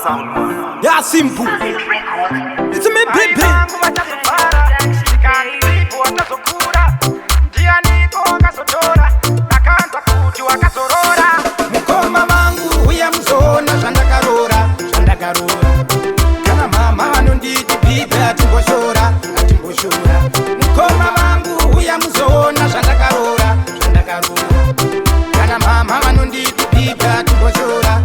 Yeah, simple. It's me, baby. Mukoma mangu uya mzona zvandakarora. Kana mama vanonditi bibi atimboshora. Mukoma mangu uya mzona zvandakarora. Kana mama vanonditi bibi atimboshora.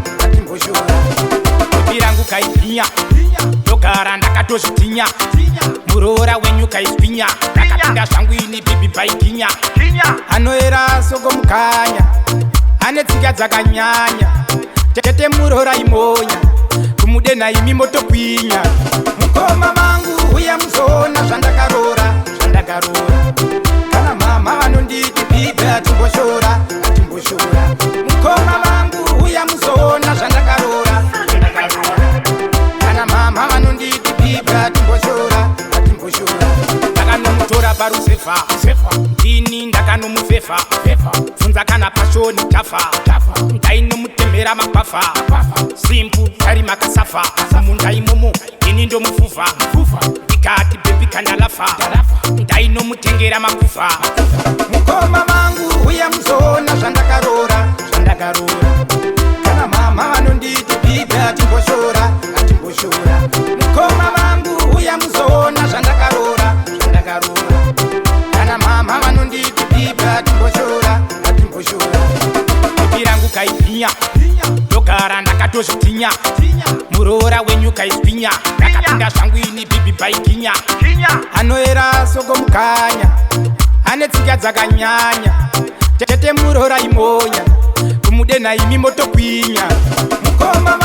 Bibi rangu kaibhinya, ndogara ndakatozvidinya. Muroora wenyu kaibhinya, ndakapinda zvangu ini bibi baiginya. Anoera soko mukanya, ane tsika dzakanyanya. Tete muroora imonya, kumudenha imi motokwinya. Mukoma mangu uya muzona zvandakarora. Kana mama vanonditi bibi atimboshora. Mukoma mangu uya muzona zvandakarora. Kana mama vanonditi bibi atimboshora. Ndakanomutora parusefa, ndini ndakanomufefa. Funza kana pashoni tafa, ndainomutemhera makwafa. Simpu tari makasafa, munda imomo ini ndomufufa. Ndikati bebi kandalafa, ndainomutengera makufa. Mukoma mangu uya muzona zvandakarora. Kana mama vanonditi bibi atimboshora. Mukoma mangu uya muzona zvandakarora. Kana mama vanonditi bibi atimboshora. Bibi rangu kaibhinya, ndogara ndakatozvidinya. Muroora wenyu kaibhinya, ndakapinda zvangu ini bibi baiginya. Anoera soko mukanya, ane tsika dzakanyanya. Tete muroora imonya, kumudenha imi motokwinya. Mukoma